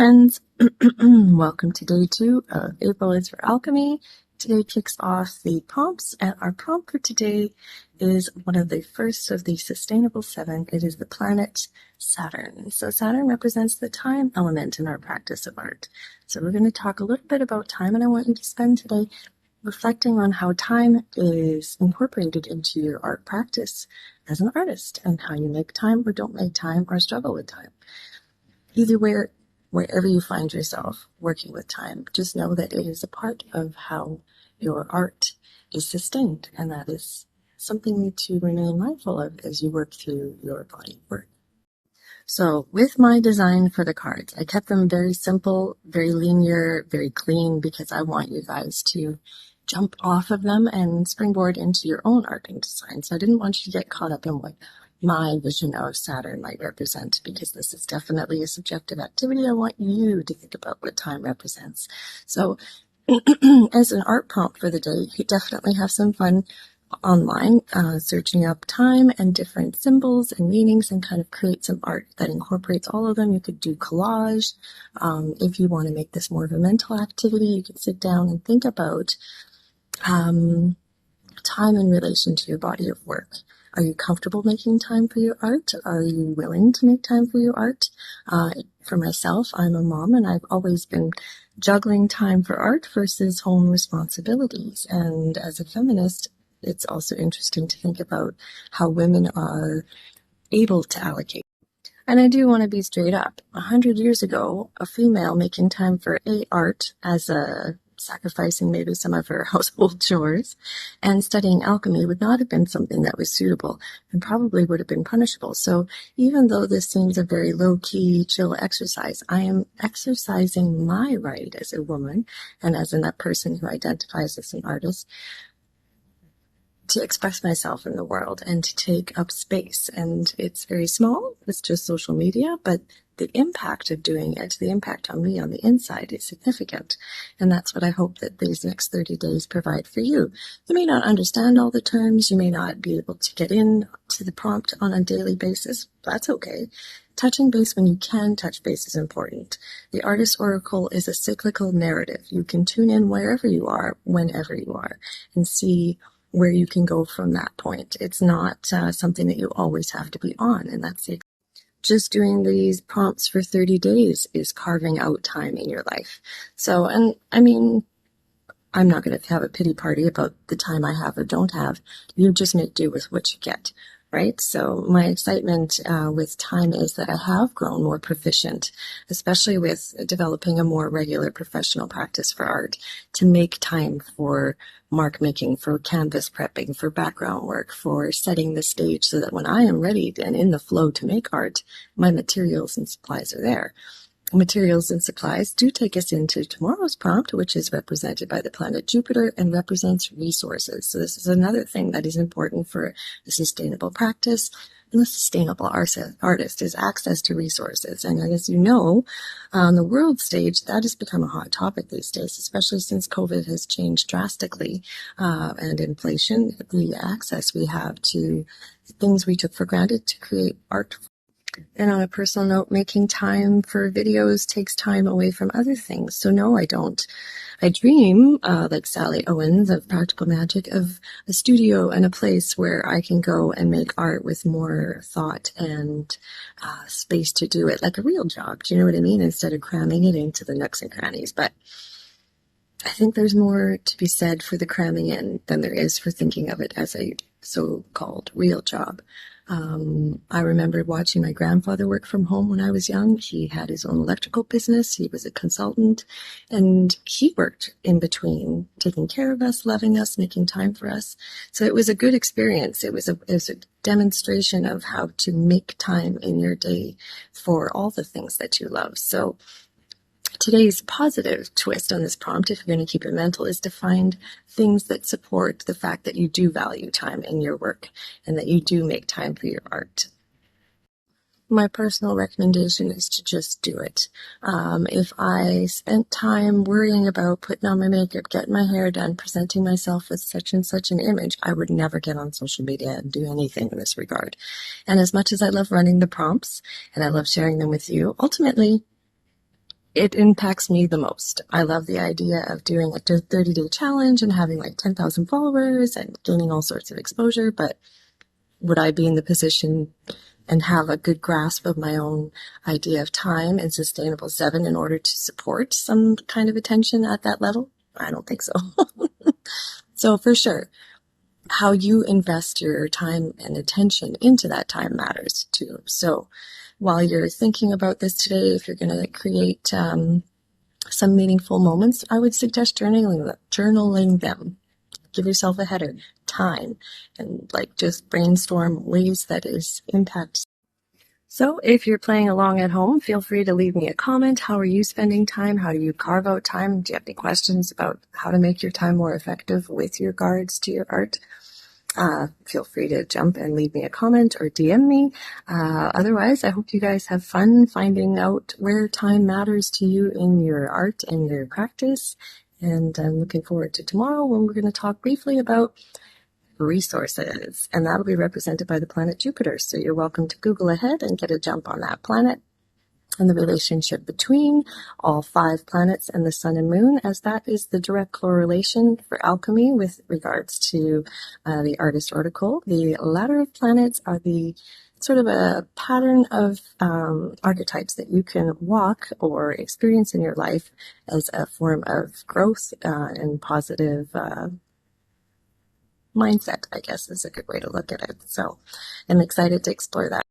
friends, welcome to day 2 of April is for Alchemy. Today kicks off the prompts, and our prompt for today is one of the first of the Sustainable 7. It is the planet Saturn. So Saturn represents the time element in our practice of art. So we're going to talk a little bit about time, and I want you to spend today reflecting on how time is incorporated into your art practice as an artist, and how you make time or don't make time or struggle with time. Either way, wherever you find yourself working with time, just know that it is a part of how your art is sustained, and that is something to remain mindful of as you work through your body of work. So with my design for the cards, I kept them very simple, very linear, very clean, because I want you guys to jump off of them and springboard into your own art and design. So I didn't want you to get caught up in what my vision of Saturn might represent, because this is definitely a subjective activity. I want you to think about what time represents. So as an art prompt for the day, you definitely have some fun online, searching up time and different symbols and meanings, and kind of create some art that incorporates all of them. You could do collage. If you want to make this more of a mental activity, you could sit down and think about time in relation to your body of work. Are you comfortable making time for your art? Are you willing to make time for your art? For myself, I'm a mom, and I've always been juggling time for art versus home responsibilities. And as a feminist, it's also interesting to think about how women are able to allocate. And I do want to be straight up. 100 years ago, a female making time for art as a sacrificing maybe some of her household chores and studying alchemy would not have been something that was suitable, and probably would have been punishable. So even though this seems a very low-key, chill exercise, I am exercising my right as a woman and as a person who identifies as an artist to express myself in the world and to take up space. And it's very small. It's just social media, but the impact of doing it, the impact on me on the inside is significant. And that's what I hope that these next 30 days provide for you. You may not understand all the terms. You may not be able to get in to the prompt on a daily basis. That's okay. Touching base when you can touch base is important. The Artist Oracle is a cyclical narrative. You can tune in wherever you are, whenever you are, and see where you can go from that point. It's not something that you always have to be on, and that's it. Just doing these prompts for 30 days is carving out time in your life. So, and I mean, I'm not going to have a pity party about the time I have or don't have. You just make do with what you get, right? So my excitement with time is that I have grown more proficient, especially with developing a more regular professional practice for art, to make time for mark making, for canvas prepping, for background work, for setting the stage so that when I am ready and in the flow to make art, my materials and supplies are there. Materials and supplies do take us into tomorrow's prompt, which is represented by the planet Jupiter and represents resources. So this is another thing that is important for a sustainable practice. And the sustainable artist is access to resources. And as you know, on the world stage, that has become a hot topic these days, especially since COVID has changed drastically, and inflation, the access we have to things we took for granted to create art. And on a personal note, making time for videos takes time away from other things. So no, I don't. I dream, like Sally Owens of Practical Magic, of a studio and a place where I can go and make art with more thought and space to do it, like a real job. Do you know what I mean? Instead of cramming it into the nooks and crannies. But I think there's more to be said for the cramming in than there is for thinking of it as a so-called real job. I remember watching my grandfather work from home when I was young. He had his own electrical business. He was a consultant, and he worked in between, taking care of us, loving us, making time for us. So it was a good experience. It was a demonstration of how to make time in your day for all the things that you love. So today's positive twist on this prompt, if you're going to keep it mental, is to find things that support the fact that you do value time in your work and that you do make time for your art. My personal recommendation is to just do it. If I spent time worrying about putting on my makeup, getting my hair done, presenting myself with such and such an image, I would never get on social media and do anything in this regard. And as much as I love running the prompts and I love sharing them with you, ultimately, it impacts me the most. I love the idea of doing like a 30-day challenge and having like 10,000 followers and gaining all sorts of exposure, but would I be in the position and have a good grasp of my own idea of time and Sustainable 7 in order to support some kind of attention at that level? I don't think so. So for sure, how you invest your time and attention into that time matters too. So while you're thinking about this today, if you're going to create some meaningful moments, I would suggest journaling them. Give yourself a header, time, and like just brainstorm ways that is impact. So if you're playing along at home, feel free to leave me a comment. How are you spending time? How do you carve out time? Do you have any questions about how to make your time more effective with regards to your art? Feel free to jump and leave me a comment or DM me. Otherwise, I hope you guys have fun finding out where time matters to you in your art and your practice. And I'm looking forward to tomorrow when we're going to talk briefly about resources, and that'll be represented by the planet Jupiter. So you're welcome to Google ahead and get a jump on that planet and the relationship between all 5 planets and the sun and moon, as that is the direct correlation for alchemy with regards to the artist oracle. The ladder of planets are the sort of a pattern of archetypes that you can walk or experience in your life as a form of growth and positive mindset, I guess, is a good way to look at it. So I'm excited to explore that.